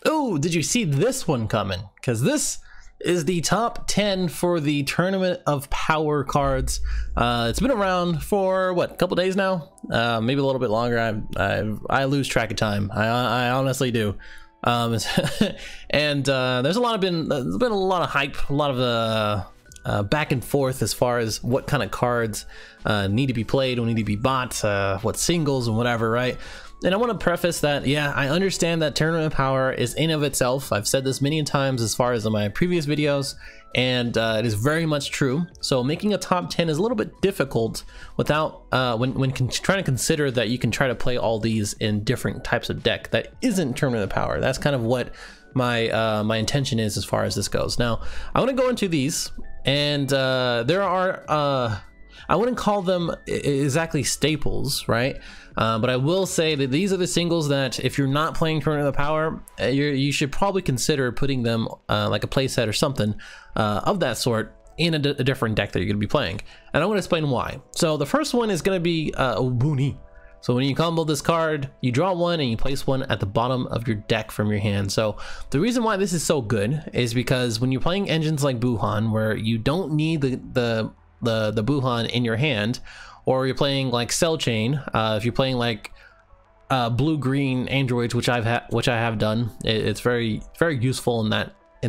Oh, did you see this one coming? Because this is the top 10 for the Tournament of Power cards. It's been around for what, a couple days now, maybe a little bit longer. I lose track of time. I honestly do. There's been a lot of hype, a lot of back and forth as far as what kind of cards need to be played or need to be bought, what singles and whatever, right? And I want to preface that, yeah, I understand that Tournament of Power is in of itself. I've said this many times as far as in my previous videos, and it is very much true. So making a top 10 is a little bit difficult without when trying to consider that you can try to play all these in different types of deck that isn't Tournament of Power. That's kind of what my my intention is as far as this goes. Now I want to go into these, and there are I wouldn't call them exactly staples, right? But I will say that these are the singles that if you're not playing Tournament of Power, you should probably consider putting them like a playset or something of that sort in a different deck that you're going to be playing. And I want to explain why. So the first one is going to be Boonie. So when you combo this card, you draw one and you place one at the bottom of your deck from your hand. So the reason why this is so good is because when you're playing engines like Buhan, where you don't need the Buhan in your hand, or you're playing like Cell Chain, if you're playing like blue-green aandroids, which I have done, it's very useful in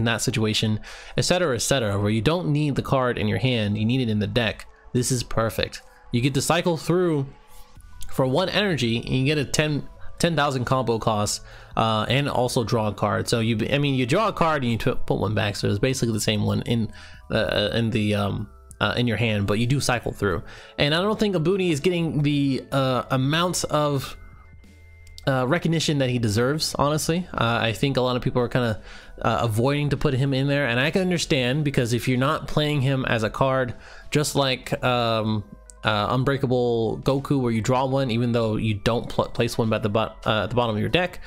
that situation, etc., where you don't need the card in your hand, you need it in the deck. This is perfect. You get to cycle through for 1 energy, and you get a 10,000 combo cost, and also draw a card. So you draw a card and you put one back, so it's basically the same one in your hand, but you do cycle through. And I don't think Boonie is getting the amount of recognition that he deserves, honestly. I think a lot of people are kind of avoiding to put him in there, and I can understand, because if you're not playing him as a card, just like Unbreakable Goku, where you draw one even though you don't place one at the bottom of your deck,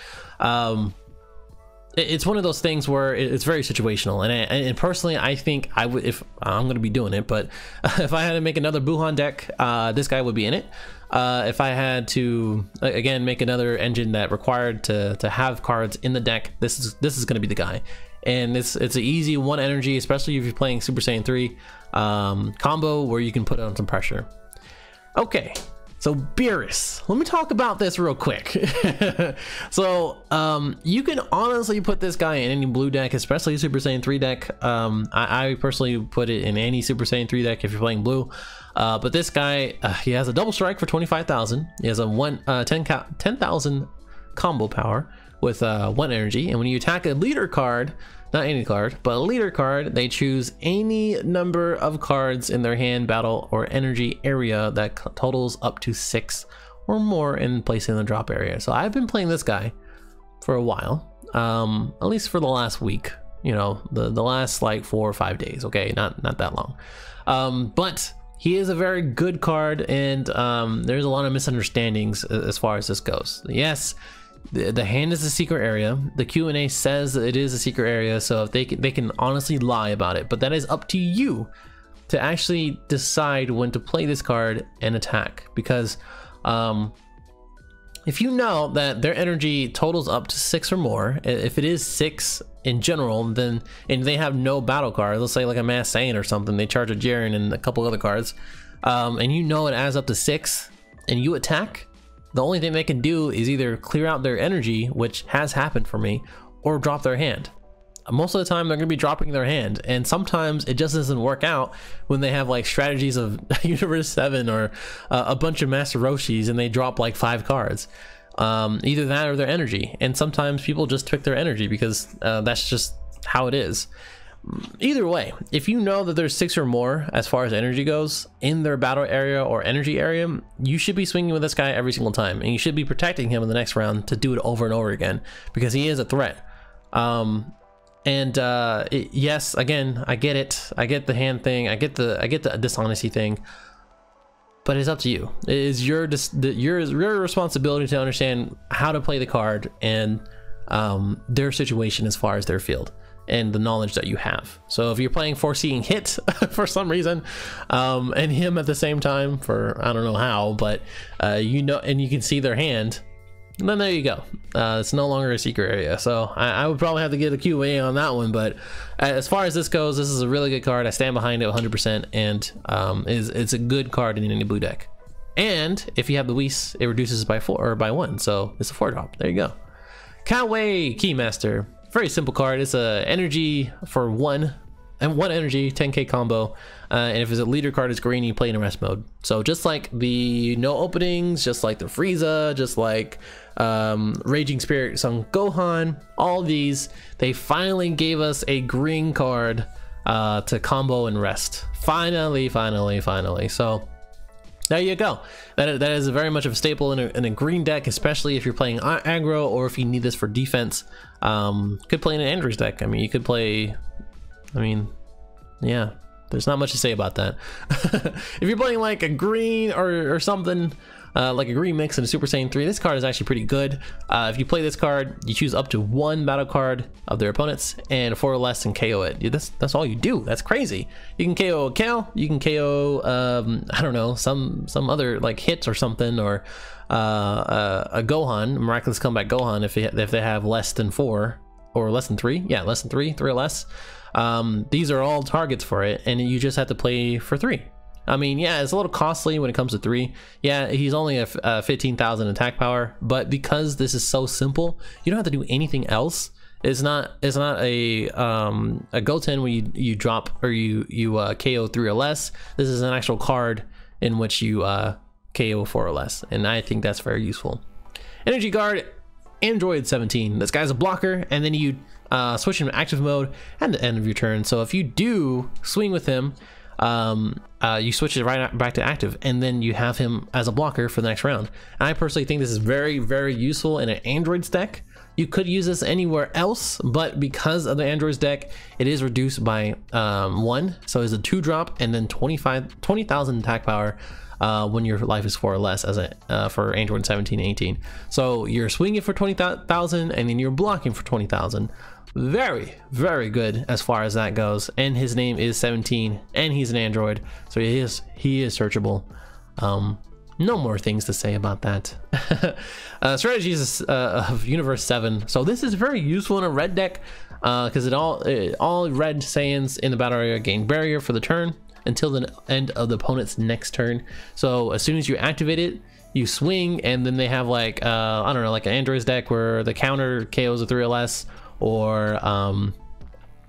it's one of those things where it's very situational, and personally I think I would, if I'm going to be doing it, but if I had to make another Buhan deck, this guy would be in it. If I had to again make another engine that required to have cards in the deck, this is going to be the guy. And it's an easy 1 energy, especially if you're playing Super Saiyan 3 combo, where you can put on some pressure. Okay, so Beerus, let me talk about this real quick. So you can honestly put this guy in any blue deck, especially Super Saiyan 3 deck. I personally put it in any Super Saiyan 3 deck if you're playing blue. But this guy, he has a double strike for 25,000. He has a 10,000 combo power with 1 energy, and when you attack a leader card, not any card, but a leader card, they choose any number of cards in their hand, battle, or energy area that totals up to 6 or more and place in the drop area. So I've been playing this guy for a while, at least for the last week, you know, the last like 4 or 5 days. Okay, not that long. But he is a very good card, and there's a lot of misunderstandings as far as this goes. Yes, the hand is a secret area. The Q&A says that it is a secret area, so if they can honestly lie about it, but that is up to you to actually decide when to play this card and attack. Because if you know that their energy totals up to 6 or more, if it is 6 in general, then, and they have no battle card, let's say like a Mass Saiyan or something, they charge a Jiren and a couple other cards, and you know it adds up to 6, and you attack, the only thing they can do is either clear out their energy, which has happened for me, or drop their hand. Most of the time they're going to be dropping their hand, and sometimes it just doesn't work out when they have like strategies of Universe 7 or a bunch of Master Roshis and they drop like 5 cards. Either that or their energy, and sometimes people just pick their energy because that's just how it is. Either way, if you know that there's 6 or more as far as energy goes in their battle area or energy area, you should be swinging with this guy every single time, and you should be protecting him in the next round to do it over and over again, because he is a threat. Yes, again, I get it, I get the hand thing, I get the dishonesty thing, but it's up to you. It is your responsibility to understand how to play the card and their situation as far as their field and the knowledge that you have. So if you're playing foreseeing hit for some reason, and him at the same time for I don't know how, but you know, and you can see their hand, then there you go. It's no longer a secret area. So I would probably have to get a QA on that one. But as far as this goes, this is a really good card. I stand behind it 100%, and it's a good card in any blue deck. And if you have the Whis, it reduces by 4 or by 1, so it's a 4-drop. There you go. Kawaii Keymaster, very simple card. It's a energy for 1 and 1 energy, 10k combo, and if it's a leader card, it's green. You play in arrest mode. So just like the no openings, just like the Frieza, just like Raging Spirit Son Gohan, all these, they finally gave us a green card to combo and rest. Finally. So there you go. That is very much of a staple in a green deck, especially if you're playing aggro or if you need this for defense. Could play in an aandroidd deck. I mean, you could play, I mean, yeah, there's not much to say about that. If you're playing like a green or something, like a green mix and a Super Saiyan 3, this card is actually pretty good. If you play this card, you choose up to 1 battle card of their opponents and 4 or less and KO it. That's all you do. That's crazy. You can KO a Cal, you can KO I don't know, some other like hits or something, or a Gohan, miraculous comeback Gohan, if they have less than 4 or less than 3. Yeah, less than 3 or less. These are all targets for it, and you just have to play for 3. I mean, yeah, it's a little costly when it comes to 3. Yeah, he's only a 15,000 attack power, but because this is so simple, you don't have to do anything else. It's not a Goten where you drop or you KO 3 or less. This is an actual card in which you KO 4 or less, and I think that's very useful. Energy Guard, Android 17. This guy's a blocker, and then you switch him to active mode at the end of your turn. So if you do swing with him, you switch it right back to active, and then you have him as a blocker for the next round. And I personally think this is very, very useful in an Androids deck. You could use this anywhere else, but because of the Androids deck, it is reduced by 1. So it's a 2-drop and then 20,000 attack power when your life is 4 or less as for Android 17 and 18. So you're swinging for 20,000 and then you're blocking for 20,000. Very, very good as far as that goes. And his name is 17, and he's an android, so he is searchable. No more things to say about that. Strategies of Universe 7. So this is very useful in a red deck because all red Saiyans in the battle area gain barrier for the turn until the end of the opponent's next turn. So as soon as you activate it, you swing, and then they have like I don't know, like an androids deck where the counter KOs a 3 or less, or I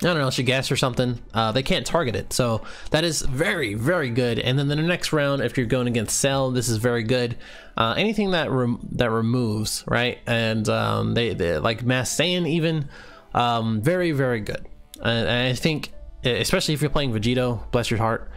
don't know, Shigas or something. They can't target it, so that is very, very good. And then the next round, if you're going against Cell, this is very good. Anything that removes, right? And they like Mass Saiyan even, very, very good. And I think, especially if you're playing Vegeta, bless your heart,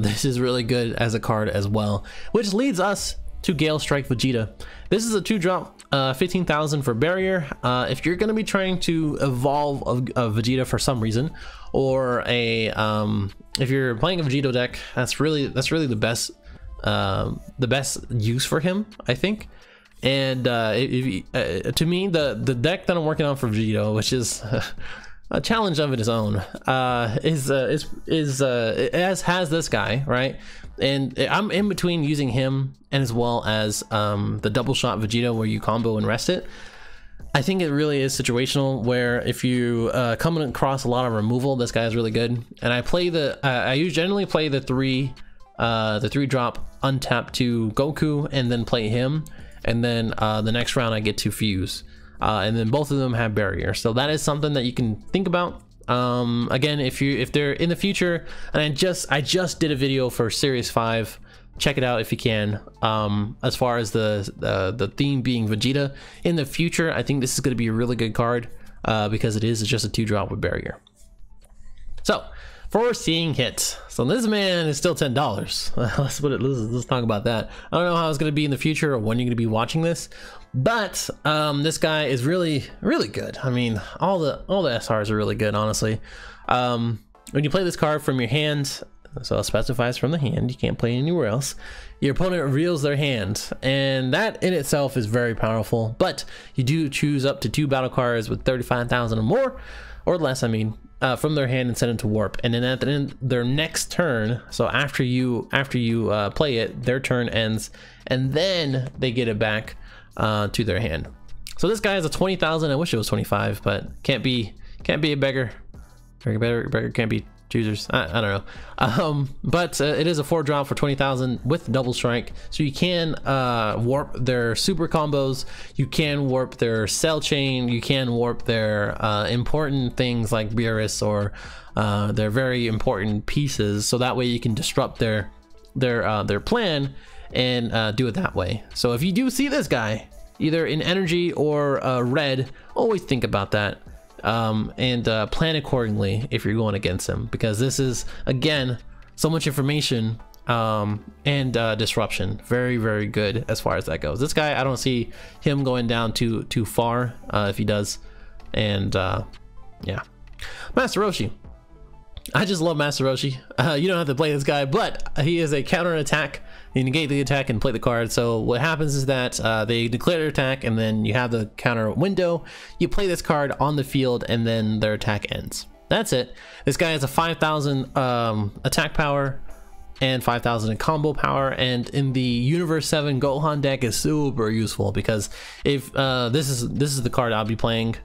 this is really good as a card as well. Which leads us to Gale Strike Vegeta. This is a 2-drop, 15,000 for barrier. If you're going to be trying to evolve a Vegeta for some reason, or if you're playing a Vegeta deck, that's really the best use for him, I think. And to me, the deck that I'm working on for Vegeta, which is a challenge of its own, has this guy, right? And I'm in between using him and as well as the double shot Vegeta where you combo and rest it. I think it really is situational, where if you come across a lot of removal, this guy is really good. And I play I generally play the 3-drop untap to Goku and then play him, and then the next round I get to fuse, and then both of them have barrier. So that is something that you can think about. Again, if they're in the future, and I just did a video for Series 5, check it out if you can. As far as the theme being Vegeta in the future, I think this is going to be a really good card, because it is just a 2-drop with barrier. So for seeing hits, so this man is still $10. Let's talk about that. I don't know how it's going to be in the future or when you're going to be watching this, but this guy is really, really good. I mean, all the SRs are really good, honestly. When you play this card from your hand, so it specifies from the hand, you can't play anywhere else, your opponent reveals their hand, and that in itself is very powerful. But you do choose up to 2 battle cards with 35,000 or more, or less, I mean, from their hand and send it to warp. And then at the end, their next turn, so after you play it, their turn ends, and then they get it back. to their hand. So this guy has a 20,000. I wish it was 25, but can't be a beggar. Beggar can't be choosers. I don't know. But it is a 4-drop for 20,000 with double strike, so you can warp their super combos, you can warp their cell chain, you can warp their important things like Beerus or their very important pieces, so that way you can disrupt their plan and do it that way. So if you do see this guy either in energy or red, always think about that. And plan accordingly if you're going against him, because this is, again, so much information and disruption. Very, very good as far as that goes. This guy, I don't see him going down too far if he does. And yeah, Master Roshi. I just love Master Roshi. You don't have to play this guy, but he is a counter attack. You negate the attack and play the card. So what happens is that they declare their attack, and then you have the counter window. You play this card on the field, and then their attack ends. That's it. This guy has a 5,000 attack power and 5,000 in combo power, and in the Universe 7 Gohan deck is super useful, because if this is the card I'll be playing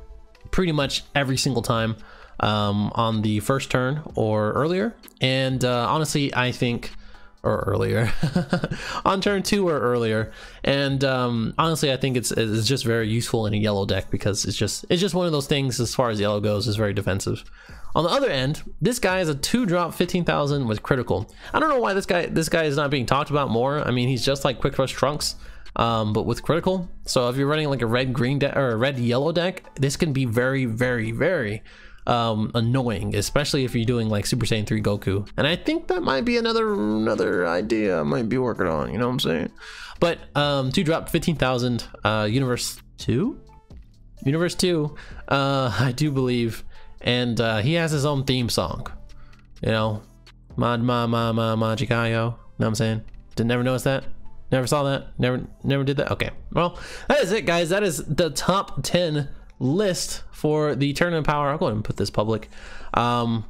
pretty much every single time on the first turn or earlier. And honestly, I think, or earlier on turn 2 or earlier, and honestly I think it's just very useful in a yellow deck, because it's just one of those things, as far as yellow goes, is very defensive. On the other end, this guy is a 2-drop 15,000 with critical. I don't know why this guy is not being talked about more. I mean, he's just like Quick Rush Trunks, but with critical. So if you're running like a red-green deck or a red-yellow deck, this can be very, very, very annoying, especially if you're doing like Super Saiyan 3 Goku. And I think that might be another idea I might be working on, you know what I'm saying? But 2-drop 15,000, Universe 2, I do believe, and he has his own theme song, you know, Majikayo, know what I'm saying? Never notice that? Never saw that? Never did that? Okay, well, that is it, guys. That is the top 10 list for the tournament power. I'll go ahead and put this public. I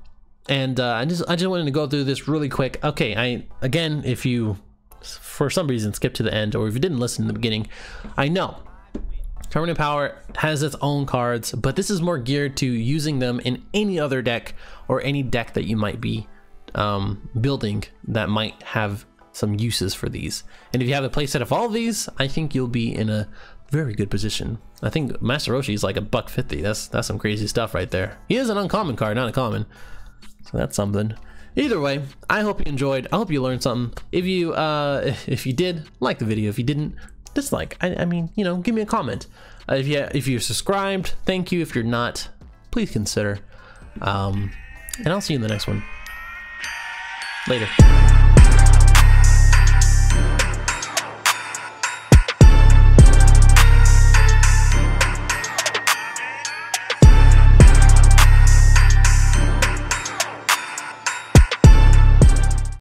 just wanted to go through this really quick. Okay, again, if you for some reason skip to the end, or if you didn't listen in the beginning, I know tournament power has its own cards, but this is more geared to using them in any other deck, or any deck that you might be building that might have some uses for these. And if you have a playset of all of these, I think you'll be in a very good position. I think Master Roshi is like $150. That's some crazy stuff right there. He is an uncommon card, not a common, so that's something. Either way, I hope you enjoyed. I hope you learned something. If you did, like the video. If you didn't, dislike. I mean, you know, give me a comment. If you're subscribed, thank you. If you're not, please consider. And I'll see you in the next one. Later.